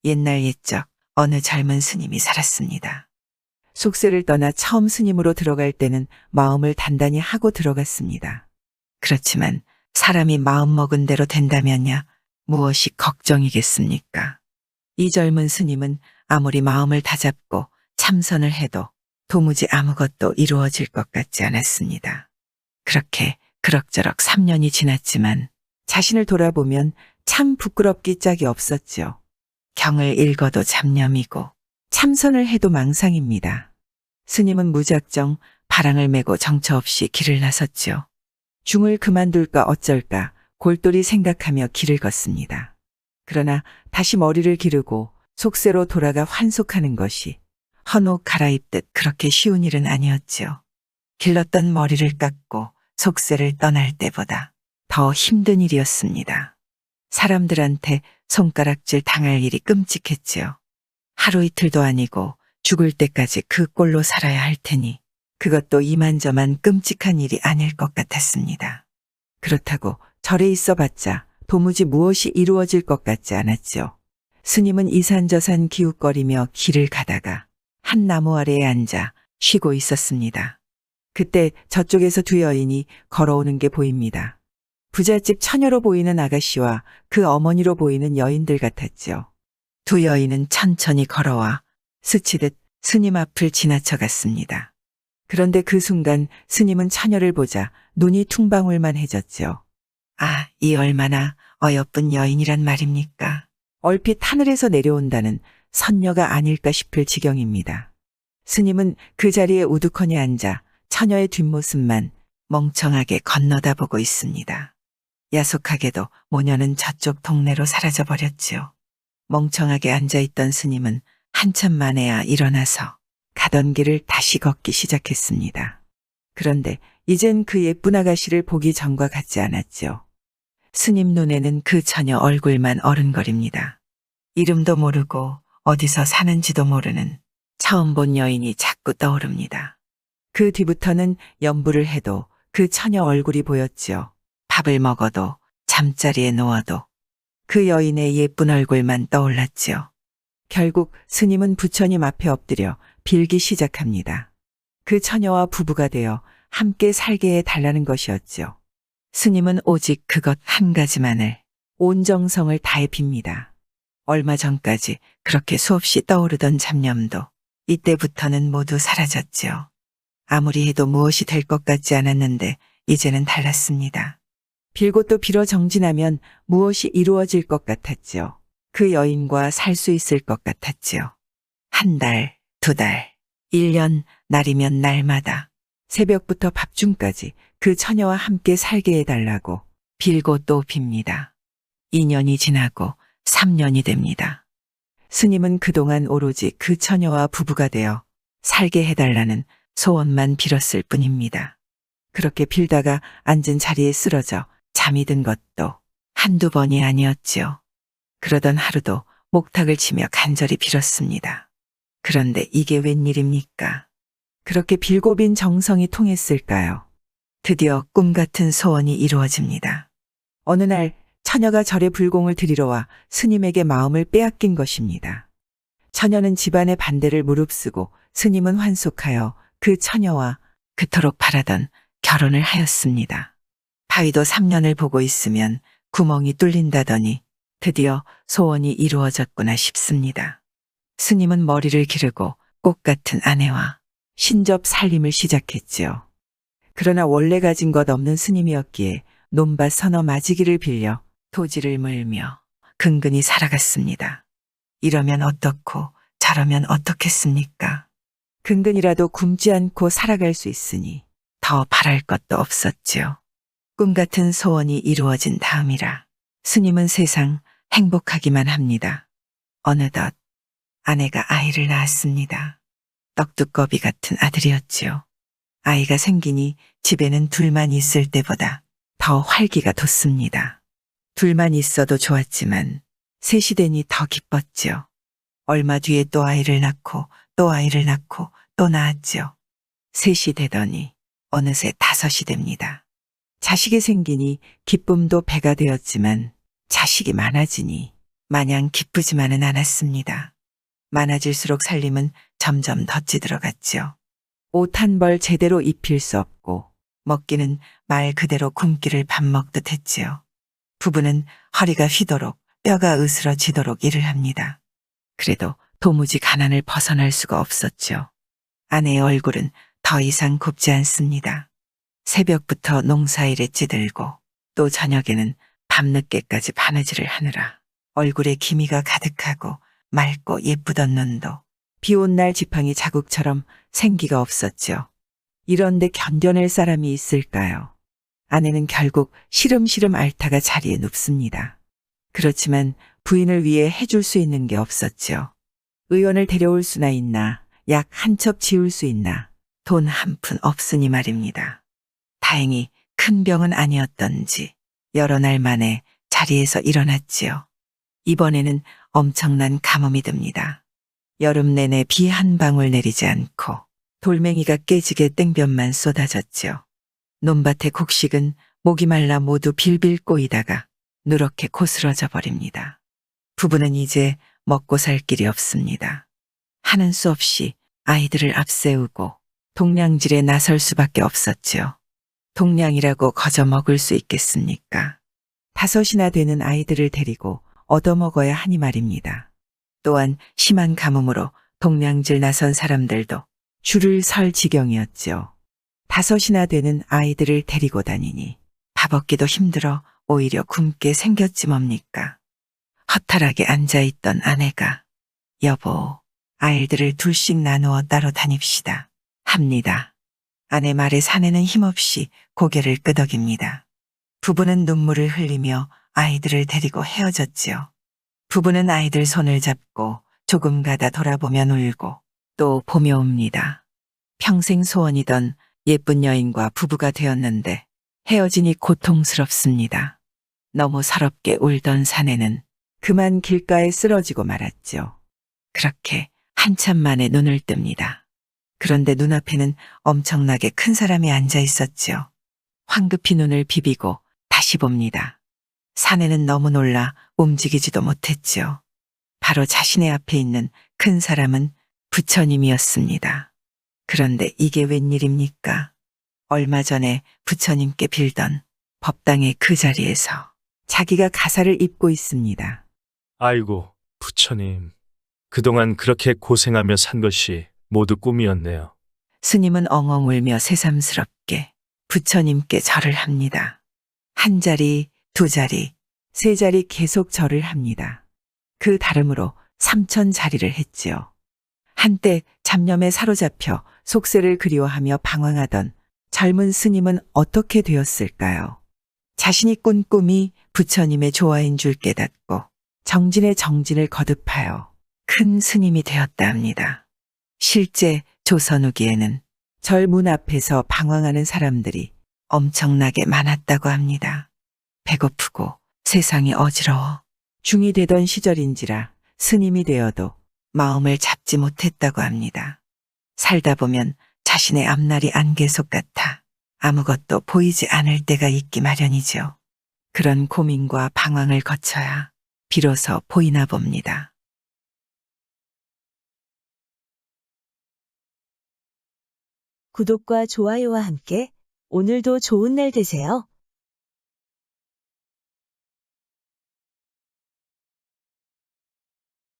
옛날 옛적 어느 젊은 스님이 살았습니다. 속세를 떠나 처음 스님으로 들어갈 때는 마음을 단단히 하고 들어갔습니다. 그렇지만 사람이 마음먹은 대로 된다면야 무엇이 걱정이겠습니까? 이 젊은 스님은 아무리 마음을 다잡고 참선을 해도 도무지 아무것도 이루어질 것 같지 않았습니다. 그렇게 그럭저럭 3년이 지났지만 자신을 돌아보면 참 부끄럽기 짝이 없었죠. 경을 읽어도 잡념이고 참선을 해도 망상입니다. 스님은 무작정 바랑을 메고 정처 없이 길을 나섰죠. 중을 그만둘까 어쩔까 골똘히 생각하며 길을 걷습니다. 그러나 다시 머리를 기르고 속세로 돌아가 환속하는 것이 헌옷 갈아입듯 그렇게 쉬운 일은 아니었지요. 길렀던 머리를 깎고 속세를 떠날 때보다 더 힘든 일이었습니다. 사람들한테 손가락질 당할 일이 끔찍했지요. 하루 이틀도 아니고 죽을 때까지 그 꼴로 살아야 할 테니 그것도 이만저만 끔찍한 일이 아닐 것 같았습니다. 그렇다고 절에 있어봤자 도무지 무엇이 이루어질 것 같지 않았죠. 스님은 이산저산 기웃거리며 길을 가다가 한 나무 아래에 앉아 쉬고 있었습니다. 그때 저쪽에서 두 여인이 걸어오는 게 보입니다. 부잣집 처녀로 보이는 아가씨와 그 어머니로 보이는 여인들 같았죠. 두 여인은 천천히 걸어와 스치듯 스님 앞을 지나쳐 갔습니다. 그런데 그 순간 스님은 처녀를 보자 눈이 퉁방울만해졌죠. 아, 이 얼마나 어여쁜 여인이란 말입니까? 얼핏 하늘에서 내려온다는 선녀가 아닐까 싶을 지경입니다. 스님은 그 자리에 우두커니 앉아 처녀의 뒷모습만 멍청하게 건너다보고 있습니다. 야속하게도 모녀는 저쪽 동네로 사라져버렸지요. 멍청하게 앉아있던 스님은 한참 만에야 일어나서 가던 길을 다시 걷기 시작했습니다. 그런데 이젠 그 예쁜 아가씨를 보기 전과 같지 않았죠. 스님 눈에는 그 처녀 얼굴만 어른거립니다. 이름도 모르고 어디서 사는지도 모르는 처음 본 여인이 자꾸 떠오릅니다. 그 뒤부터는 염불을 해도 그 처녀 얼굴이 보였지요. 밥을 먹어도 잠자리에 누워도 그 여인의 예쁜 얼굴만 떠올랐지요. 결국 스님은 부처님 앞에 엎드려 빌기 시작합니다. 그 처녀와 부부가 되어 함께 살게 해달라는 것이었죠. 스님은 오직 그것 한 가지만을 온 정성을 다해 빕니다. 얼마 전까지 그렇게 수없이 떠오르던 잡념도 이때부터는 모두 사라졌지요. 아무리 해도 무엇이 될 것 같지 않았는데 이제는 달랐습니다. 빌고 또 빌어 정진하면 무엇이 이루어질 것 같았지요. 그 여인과 살 수 있을 것 같았지요. 한 달, 두 달, 1년, 날이면 날마다 새벽부터 밥중까지 그 처녀와 함께 살게 해달라고 빌고 또 빕니다. 2년이 지나고 3년이 됩니다. 스님은 그동안 오로지 그 처녀와 부부가 되어 살게 해달라는 소원만 빌었을 뿐입니다. 그렇게 빌다가 앉은 자리에 쓰러져 잠이 든 것도 한두 번이 아니었지요. 그러던 하루도 목탁을 치며 간절히 빌었습니다. 그런데 이게 웬일입니까? 그렇게 빌고 빈 정성이 통했을까요? 드디어 꿈 같은 소원이 이루어집니다. 어느 날 처녀가 절에 불공을 드리러 와 스님에게 마음을 빼앗긴 것입니다. 처녀는 집안의 반대를 무릅쓰고 스님은 환속하여 그 처녀와 그토록 바라던 결혼을 하였습니다. 바위도 3년을 보고 있으면 구멍이 뚫린다더니 드디어 소원이 이루어졌구나 싶습니다. 스님은 머리를 기르고 꽃 같은 아내와 신접 살림을 시작했지요. 그러나 원래 가진 것 없는 스님이었기에 논밭 서너 마지기를 빌려 토지를 물며 근근히 살아갔습니다. 이러면 어떻고 저러면 어떻겠습니까? 근근이라도 굶지 않고 살아갈 수 있으니 더 바랄 것도 없었지요. 꿈 같은 소원이 이루어진 다음이라 스님은 세상 행복하기만 합니다. 어느덧 아내가 아이를 낳았습니다. 떡두꺼비 같은 아들이었지요. 아이가 생기니 집에는 둘만 있을 때보다 더 활기가 돋습니다. 둘만 있어도 좋았지만 셋이 되니 더 기뻤지요. 얼마 뒤에 또 아이를 낳고 또 아이를 낳고 또 낳았지요. 셋이 되더니 어느새 5이 됩니다. 자식이 생기니 기쁨도 배가 되었지만 자식이 많아지니 마냥 기쁘지만은 않았습니다. 많아질수록 살림은 점점 더 찌들어갔죠. 옷 한 벌 제대로 입힐 수 없고 먹기는 말 그대로 굶기를 밥 먹듯 했지요. 부부는 허리가 휘도록 뼈가 으스러지도록 일을 합니다. 그래도 도무지 가난을 벗어날 수가 없었죠. 아내의 얼굴은 더 이상 곱지 않습니다. 새벽부터 농사일에 찌들고 또 저녁에는 밤늦게까지 바느질을 하느라 얼굴에 기미가 가득하고 맑고 예쁘던 눈도 비온 날 지팡이 자국처럼 생기가 없었죠. 이런데 견뎌낼 사람이 있을까요? 아내는 결국 시름시름 앓다가 자리에 눕습니다. 그렇지만 부인을 위해 해줄 수 있는 게 없었죠. 의원을 데려올 수나 있나, 약 한 첩 지울 수 있나, 돈 한 푼 없으니 말입니다. 다행히 큰 병은 아니었던지 여러 날 만에 자리에서 일어났지요. 이번에는 엄청난 가뭄이 듭니다. 여름 내내 비 한 방울 내리지 않고 돌멩이가 깨지게 땡볕만 쏟아졌죠. 논밭의 곡식은 목이 말라 모두 빌빌 꼬이다가 누렇게 고스러져 버립니다. 부부는 이제 먹고 살 길이 없습니다. 하는 수 없이 아이들을 앞세우고 동량질에 나설 수밖에 없었죠. 동량이라고 거저 먹을 수 있겠습니까? 5이나 되는 아이들을 데리고 얻어먹어야 하니 말입니다. 또한 심한 가뭄으로 동량질 나선 사람들도 줄을 설 지경이었죠. 5이나 되는 아이들을 데리고 다니니 밥 얻기도 힘들어 오히려 굶게 생겼지 뭡니까? 허탈하게 앉아있던 아내가 여보, 아이들을 둘씩 나누어 따로 다닙시다. 합니다. 아내 말에 사내는 힘없이 고개를 끄덕입니다. 부부는 눈물을 흘리며 아이들을 데리고 헤어졌지요. 부부는 아이들 손을 잡고 조금 가다 돌아보면 울고 또 보며 옵니다. 평생 소원이던 예쁜 여인과 부부가 되었는데 헤어지니 고통스럽습니다. 너무 서럽게 울던 사내는 그만 길가에 쓰러지고 말았죠. 그렇게 한참 만에 눈을 뜹니다. 그런데 눈앞에는 엄청나게 큰 사람이 앉아 있었죠. 황급히 눈을 비비고 다시 봅니다. 사내는 너무 놀라 움직이지도 못했죠. 바로 자신의 앞에 있는 큰 사람은 부처님이었습니다. 그런데 이게 웬일입니까? 얼마 전에 부처님께 빌던 법당의 그 자리에서 자기가 가사를 입고 있습니다. 아이고, 부처님. 그동안 그렇게 고생하며 산 것이 모두 꿈이었네요. 스님은 엉엉 울며 새삼스럽게 부처님께 절을 합니다. 한 자리, 두 자리, 세 자리 계속 절을 합니다. 그 다름으로 3000자리를 했지요. 한때 잡념에 사로잡혀 속세를 그리워하며 방황하던 젊은 스님은 어떻게 되었을까요? 자신이 꾼 꿈이 부처님의 조화인 줄 깨닫고 정진의 정진을 거듭하여 큰 스님이 되었다 합니다. 실제 조선 후기에는 절 문 앞에서 방황하는 사람들이 엄청나게 많았다고 합니다. 배고프고 세상이 어지러워 중이 되던 시절인지라 스님이 되어도 마음을 잡지 못했다고 합니다. 살다 보면 자신의 앞날이 안개 속 같아 아무것도 보이지 않을 때가 있기 마련이죠. 그런 고민과 방황을 거쳐야 비로소 보이나 봅니다. 구독과 좋아요와 함께 오늘도 좋은 날 되세요.